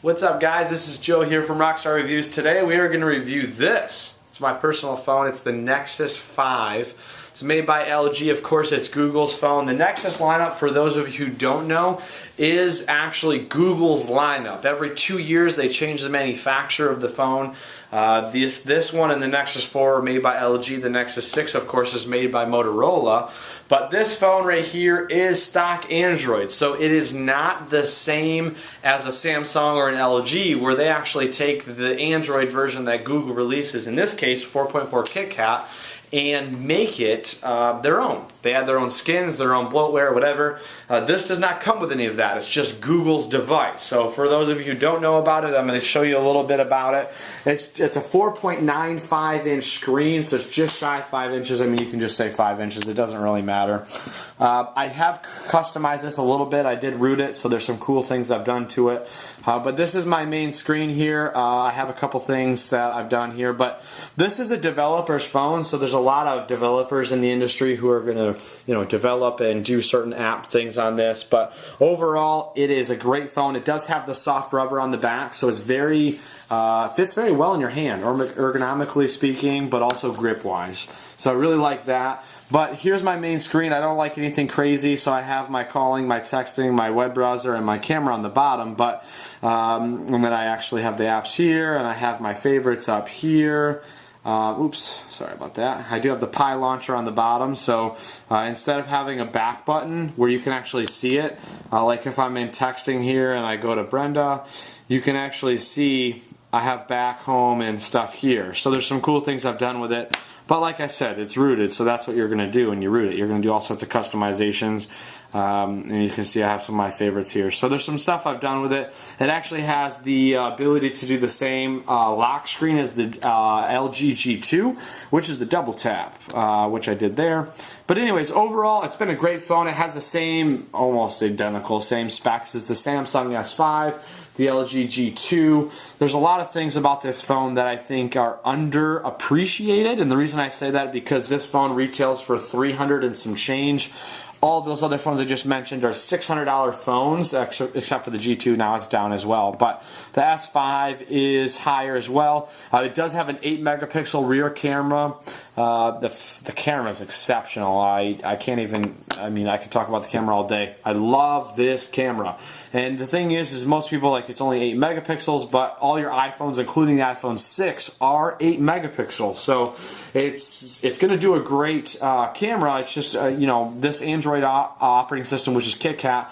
What's up, guys? This is Joe here from Rockstar Reviews. Today we are going to review this. It's my personal phone. It's the Nexus 5. It's made by LG. Of course, it's Google's phone. The Nexus lineup, for those of you who don't know, is actually Google's lineup. Every 2 years they change the manufacturer of the phone. This one and the Nexus 4 are made by LG. The Nexus 6, of course, is made by Motorola. But this phone right here is stock Android, so it is not the same as a Samsung or an LG, where they actually take the Android version that Google releases, in this case 4.4 KitKat, and make it their own. They add their own skins, their own bloatware, whatever. This does not come with any of that. It's just Google's device. So for those of you who don't know about it, I'm going to show you a little bit about it. It's a 4.95 inch screen, so it's just shy of 5 inches. I mean, you can just say 5 inches. It doesn't really matter. I have customized this a little bit. I did root it, so there's some cool things I've done to it. But this is my main screen here. I have a couple things that I've done here, but this is a developer's phone, so there's a lot of developers in the industry who are going to, develop and do certain app things on this. But overall, it is a great phone. It does have the soft rubber on the back, so it's very fits very well in your hand, ergonomically speaking, but also grip-wise. So I really like that. But here's my main screen. I don't like anything crazy, so I have my calling, my texting, my web browser, and my camera on the bottom. But and then I actually have the apps here, and I have my favorites up here. Oops, sorry about that. I do have the Pi launcher on the bottom, so instead of having a back button where you can actually see it, like if I'm in texting here and I go to Brenda, you can actually see I have back, home, and stuff here. So there's some cool things I've done with it. But like I said, it's rooted, so that's what you're going to do when you root it. You're going to do all sorts of customizations, and you can see I have some of my favorites here. So there's some stuff I've done with it. It actually has the ability to do the same lock screen as the LG G2, which is the double tap, which I did there. But anyways, overall, it's been a great phone. It has the same, almost identical, same specs as the Samsung S5, the LG G2. There's a lot of things about this phone that I think are underappreciated, and the reason I say that is because this phone retails for $300 and some change. All of those other phones I just mentioned are $600 phones, except for the G2. Now it's down as well. But the S5 is higher as well. It does have an 8 megapixel rear camera. The camera is exceptional. I can't even, I mean, I could talk about the camera all day. I love this camera. And the thing is most people like it's only 8 megapixels, but all your iPhones, including the iPhone 6, are 8 megapixels. So it's going to do a great camera. It's just, this Android operating system, which is KitKat,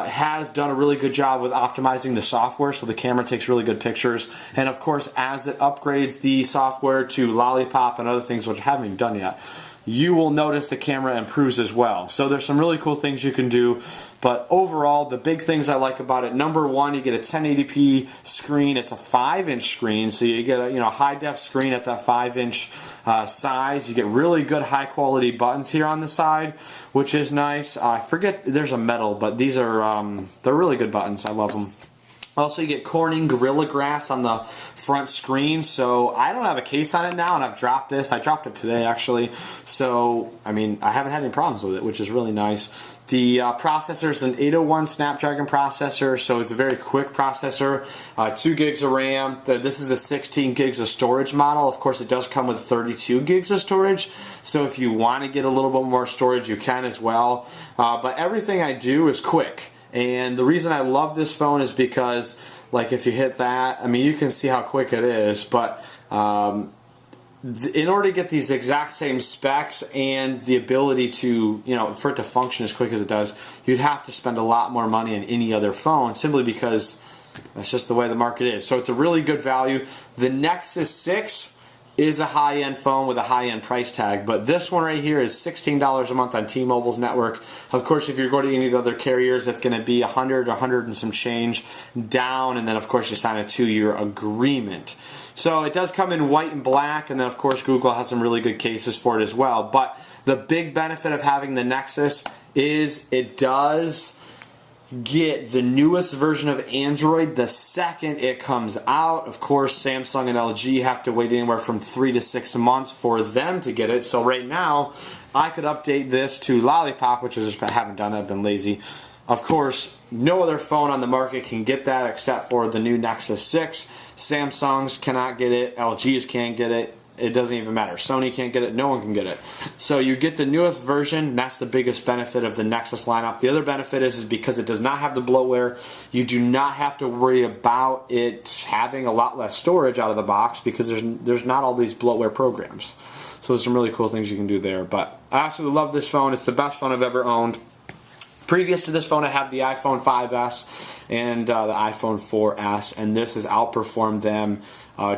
has done a really good job with optimizing the software, so the camera takes really good pictures. And of course, as it upgrades the software to Lollipop and other things, which I haven't even done yet, you will notice the camera improves as well. So there's some really cool things you can do. But overall, the big things I like about it, number one, you get a 1080p screen. It's a 5-inch screen, so you get a high-def screen at that 5-inch size. You get really good high-quality buttons here on the side, which is nice. I forget, there's a metal, but these are they're really good buttons. I love them. Also, you get Corning Gorilla Glass on the front screen, so I don't have a case on it now, and I've dropped this. I dropped it today, actually, so, I mean, I haven't had any problems with it, which is really nice. The processor is an 801 Snapdragon processor, so it's a very quick processor, 2 gigs of RAM. This is the 16 gigs of storage model. Of course, it does come with 32 gigs of storage, so if you want to get a little bit more storage, you can as well. But everything I do is quick. And the reason I love this phone is because, like, if you hit that, I mean, you can see how quick it is, but in order to get these exact same specs and the ability to, for it to function as quick as it does, you'd have to spend a lot more money on any other phone, simply because that's just the way the market is. So it's a really good value. The Nexus 6 is a high-end phone with a high-end price tag, but this one right here is $16 a month on T-Mobile's network. Of course, if you're going to any of the other carriers, it's going to be $100 and some change down, and then of course you sign a 2-year agreement. So it does come in white and black, and then of course Google has some really good cases for it as well. But the big benefit of having the Nexus is it does get the newest version of Android the second it comes out. Of course, Samsung and LG have to wait anywhere from 3 to 6 months for them to get it. So right now, I could update this to Lollipop, which I just haven't done. I've been lazy. Of course, no other phone on the market can get that except for the new Nexus 6. Samsung's cannot get it, LG's can't get it. It doesn't even matter. Sony can't get it, no one can get it. So you get the newest version, that's the biggest benefit of the Nexus lineup. The other benefit is because it does not have the bloatware, you do not have to worry about it having a lot less storage out of the box because there's not all these bloatware programs. So there's some really cool things you can do there. But I absolutely love this phone. It's the best phone I've ever owned. Previous to this phone, I have the iPhone 5S and the iPhone 4S, and this has outperformed them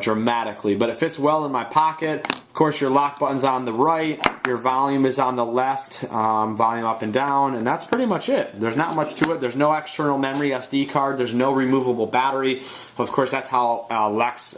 dramatically. But it fits well in my pocket. Of course, your lock button's on the right, your volume is on the left, volume up and down, and that's pretty much it. There's not much to it. There's no external memory SD card. There's no removable battery. Of course, that's how that's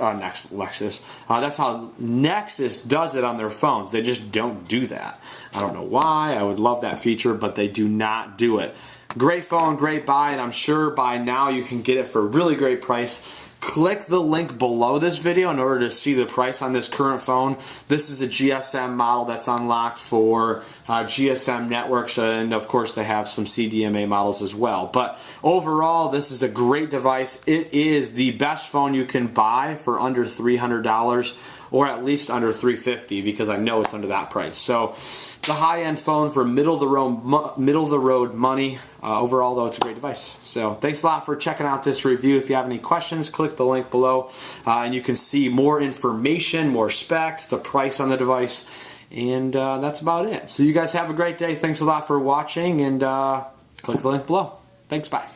how Nexus does it on their phones. They just don't do that. I don't know why. I would love that feature, but they do not do it. Great phone, great buy, and I'm sure by now you can get it for a really great price. Click the link below this video in order to see the price on this current phone. This is a GSM model that's unlocked for GSM networks, and of course they have some CDMA models as well. But overall, this is a great device. It is the best phone you can buy for under $300, or at least under $350, because I know it's under that price. So the high-end phone for middle of the road money. Overall, though, it's a great device. So thanks a lot for checking out this review. If you have any questions, click the link below, and you can see more information, more specs, the price on the device, and that's about it. So you guys have a great day. Thanks a lot for watching, and click the link below. Thanks, bye.